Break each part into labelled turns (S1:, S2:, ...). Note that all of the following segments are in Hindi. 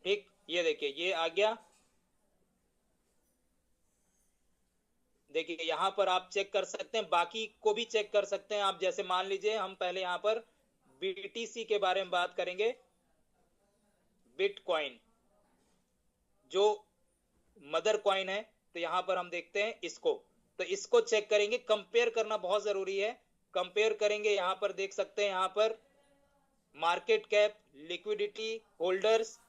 S1: ठीक, ये देखिए ये आ गया। देखिए यहाँ पर आप चेक कर सकते हैं, बाकी को भी चेक कर सकते हैं आप। जैसे मान लीजिए हम पहले यहाँ पर बीटीसी के बारे में बात करेंगे, बिटकॉइन जो मदर कॉइन है। तो यहाँ पर हम देखते हैं इसको, तो इसको चेक करेंगे, कंपेयर करना बहुत जरूरी है। कंपेयर करेंगे, यहाँ पर देख सकते हैं, यहाँ पर market cap, liquidity, holders,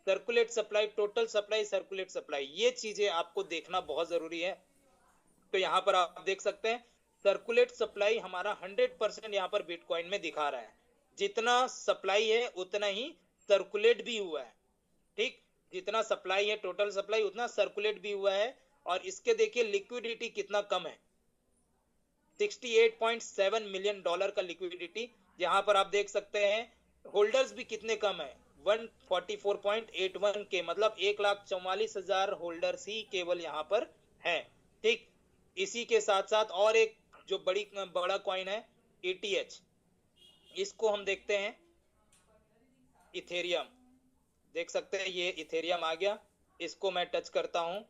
S1: circulate supply, total supply, circulate supply, ये चीजें आपको देखना बहुत जरूरी है। तो यहाँ पर आप देख सकते हैं सर्कुलेट सप्लाई हमारा 100% यहाँ पर बिटकॉइन में दिखा रहा है। जितना सप्लाई है उतना ही सर्कुलेट भी हुआ है। ठीक, जितना सप्लाई है टोटल सप्लाई उतना सर्कुलेट भी हुआ है। और इसके देखिए लिक्विडिटी कितना कम है, 68.7 मिलियन डॉलर का लिक्विडिटी। यहाँ पर आप देख सकते हैं होल्डर्स भी कितने कम है, 144.81 के, मतलब 1,44,000 होल्डर्स ही केवल यहाँ पर हैं। ठीक, इसी के साथ साथ और एक जो बड़ा कॉइन है, ETH, इसको हम देखते हैं, इथेरियम। देख सकते हैं ये इथेरियम आ गया, इसको मैं टच करता हूं।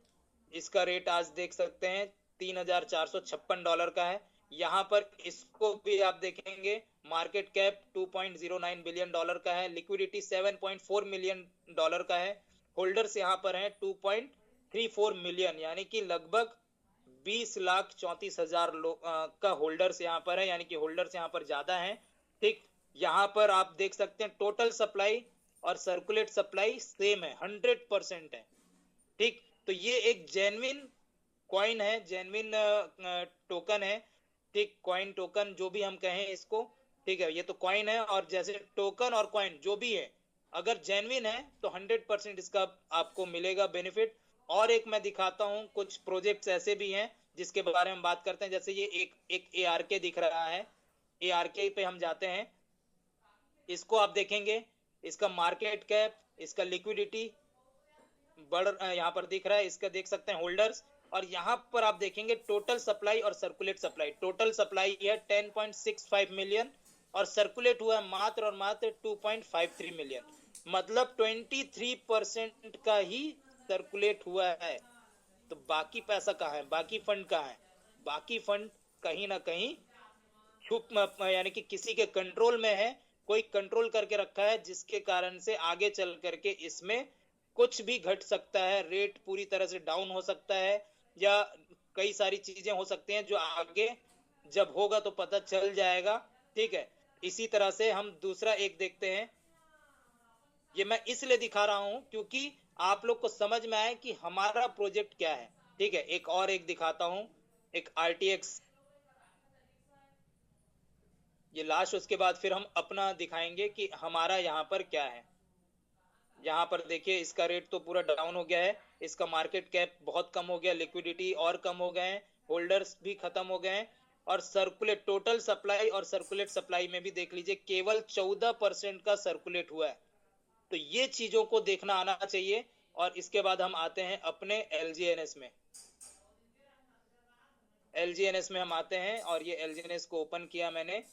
S1: इसका रेट आज देख सकते हैं $3,456 का है। यहाँ पर इसको भी आप देखेंगे, मार्केट कैप $2.09 बिलियन का है, लिक्विडिटी $7.4 मिलियन का है, होल्डर्स यहाँ पर हैं 2.34 मिलियन, यानी कि लगभग 20,34,000 का होल्डर्स यहाँ पर है, यानी कि होल्डर्स यहाँ पर ज्यादा हैं। ठीक, यहाँ पर आप देख सकते हैं टोटल सप्लाई और सर्कुलेट सप्लाई सेम है, 100% है। ठीक, तो ये एक जेन्युइन कॉइन है, जेन्युइन टोकन है। ठीक, कॉइन टोकन जो भी हम कहें इसको, ठीक है, ये तो कॉइन है। और जैसे टोकन और कॉइन जो भी है, अगर जेन्युइन है तो 100% इसका आपको मिलेगा बेनिफिट। और एक मैं दिखाता हूं, कुछ प्रोजेक्ट्स ऐसे भी हैं जिसके बारे में बात करते हैं। जैसे ये एक ARK दिख रहा है, ARK पे हम जाते हैं, इसको आप देखेंगे, इसका मार्केट कैप, इसका लिक्विडिटी बढ़ यहाँ पर दिख रहा है, इसका देख सकते हैं होल्डर्स। और यहाँ पर आप देखेंगे टोटल सप्लाई और सर्कुलेट सप्लाई, टोटल सप्लाई है 10.65 मिलियन और सर्कुलेट हुआ है मात्र और मात्र 2.53 मिलियन, मतलब 23% का ही सर्कुलेट हुआ है। तो बाकी पैसा कहाँ है, बाकी फंड कहाँ है? बाकी फंड कहीं ना कहीं छुप, यानी कि किसी के कंट्रोल में है, कोई कंट्रोल करके रखा है, जिसके कारण से आगे चल करके इसमें कुछ भी घट सकता है, रेट पूरी तरह से डाउन हो सकता है, या कई सारी चीजें हो सकती हैं जो आगे जब होगा तो पता चल जाएगा। ठीक है, इसी तरह से हम दूसरा एक देखते हैं। ये मैं इसलिए दिखा रहा हूं क्योंकि आप लोग को समझ में आए कि हमारा प्रोजेक्ट क्या है। ठीक है, एक और एक दिखाता हूं, एक RTX, ये लास्ट, उसके बाद फिर हम अपना दिखाएंगे कि हमारा यहाँ पर क्या है। यहाँ पर देखिए इसका रेट तो पूरा डाउन हो गया है, इसका मार्केट कैप बहुत कम हो गया, लिक्विडिटी और कम हो गए हैं, होल्डर्स भी खत्म हो गए हैं। और सर्कुलेट, टोटल सप्लाई और सर्कुलेट सप्लाई में भी देख लीजिए केवल 14% का सर्कुलेट हुआ है। तो ये चीजों को देखना आना चाहिए। और इसके बाद हम आते हैं अपने LGNS में, LGNS में हम आते हैं, और ये LGNS को ओपन किया मैंने,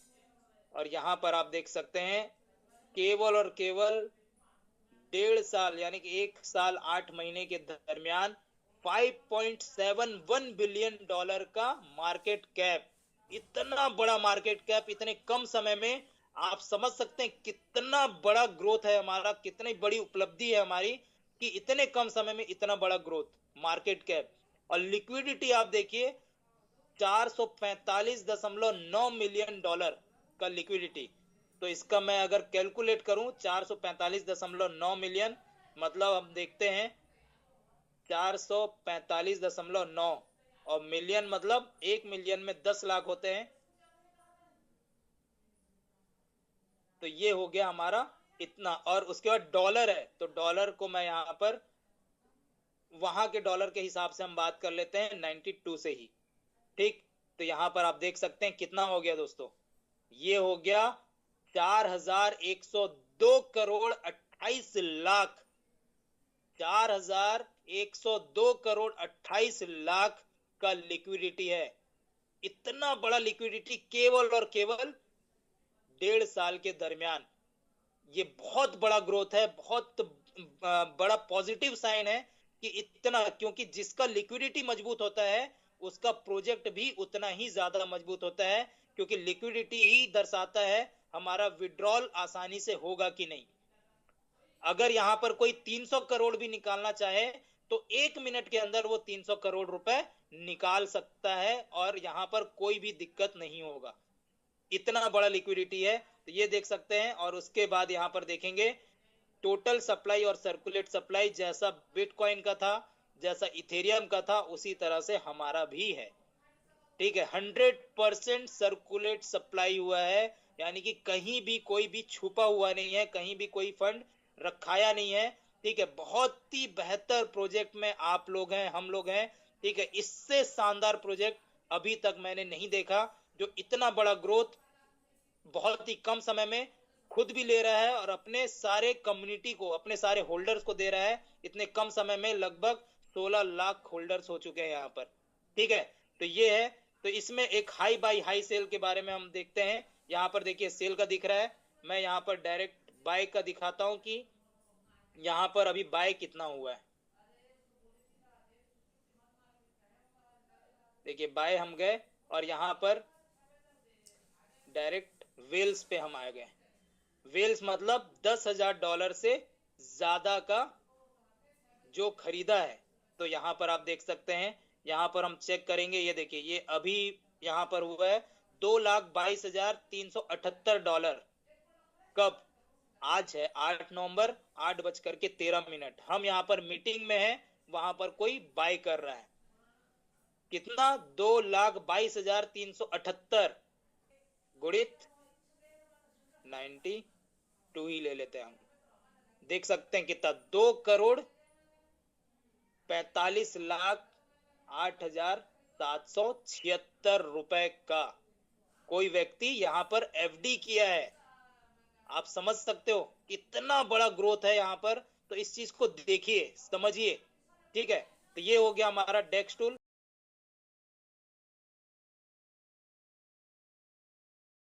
S1: और यहाँ पर आप देख सकते हैं केवल और केवल 1.5 साल, यानी कि 1 साल 8 महीने के दरमियान 5.71 बिलियन डॉलर का मार्केट कैप। इतना बड़ा मार्केट कैप इतने कम समय में, आप समझ सकते हैं कितना बड़ा ग्रोथ है हमारा, कितनी बड़ी उपलब्धि है हमारी कि इतने कम समय में इतना बड़ा ग्रोथ, मार्केट कैप। और लिक्विडिटी आप देखिए 445.9 मिलियन डॉलर का लिक्विडिटी। तो इसका मैं अगर कैलकुलेट करूं, 445.9 मिलियन, मतलब हम देखते हैं 445.9, और मिलियन मतलब 1 मिलियन में 10 लाख होते हैं। तो ये हो गया हमारा इतना। और उसके बाद डॉलर है, तो डॉलर को मैं यहाँ पर वहां के डॉलर के हिसाब से हम बात कर लेते हैं 92 से ही। ठीक, तो यहाँ पर आप देख सकते हैं कितना हो गया दोस्तों, ये हो गया 4,102 करोड़ 28 लाख, 4,102 करोड़ 28 लाख का लिक्विडिटी है। इतना बड़ा लिक्विडिटी केवल और केवल 1.5 साल के दरमियान, ये बहुत बड़ा ग्रोथ है, बहुत बड़ा पॉजिटिव साइन है कि इतना, क्योंकि जिसका लिक्विडिटी मजबूत होता है उसका प्रोजेक्ट भी उतना ही ज्यादा मजबूत होता है, क्योंकि लिक्विडिटी ही दर्शाता है हमारा विड्रॉल आसानी से होगा कि नहीं। अगर यहाँ पर कोई 300 करोड़ भी निकालना चाहे तो 1 मिनट के अंदर वो 300 करोड़ रुपए निकाल सकता है और यहाँ पर कोई भी दिक्कत नहीं होगा। इतना बड़ा लिक्विडिटी है, तो ये देख सकते हैं। और उसके बाद यहाँ पर देखेंगे टोटल सप्लाई और सर्कुलेट सप्लाई, जैसा बिटकॉइन का था, जैसा इथेरियम का था, उसी तरह से हमारा भी है। ठीक है, 100% सर्कुलेट सप्लाई हुआ है, यानी कि कहीं भी कोई भी छुपा हुआ नहीं है, कहीं भी कोई फंड रखाया नहीं है। ठीक है, बहुत ही बेहतर प्रोजेक्ट में आप लोग हैं, हम लोग हैं। ठीक है, इससे शानदार प्रोजेक्ट अभी तक मैंने नहीं देखा, जो इतना बड़ा ग्रोथ बहुत ही कम समय में खुद भी ले रहा है और अपने सारे कम्युनिटी को, अपने सारे होल्डर्स को दे रहा है। इतने कम समय में लगभग 16 लाख होल्डर्स हो चुके हैं यहाँ पर। ठीक है, तो ये है। तो इसमें एक हाई बाई हाई सेल के बारे में हम देखते हैं। यहाँ पर देखिए सेल का दिख रहा है, मैं यहाँ पर डायरेक्ट बाय का दिखाता हूँ कि यहाँ पर अभी बाय कितना हुआ है। देखिए बाय हम गए और यहाँ पर डायरेक्ट वेल्स पे हम आ गए। वेल्स मतलब $10,000 से ज्यादा का जो खरीदा है। तो यहाँ पर आप देख सकते हैं, यहाँ पर हम चेक करेंगे, ये देखिए ये अभी यहाँ पर हुआ है $2,22,378। कब? आज है 8 नवंबर, 8:13। हम यहाँ पर मीटिंग में हैं, वहां पर कोई बाय कर रहा है। कितना? 2,22,378 गुणित 92 ही ले लेते हैं हम। देख सकते हैं कितना, 2,45,08,776 रुपए का कोई व्यक्ति यहाँ पर एफडी किया है। आप समझ सकते हो कितना बड़ा ग्रोथ है यहाँ पर। तो इस चीज को देखिए, समझिए। ठीक है, तो ये हो गया हमारा डेक्स टूल।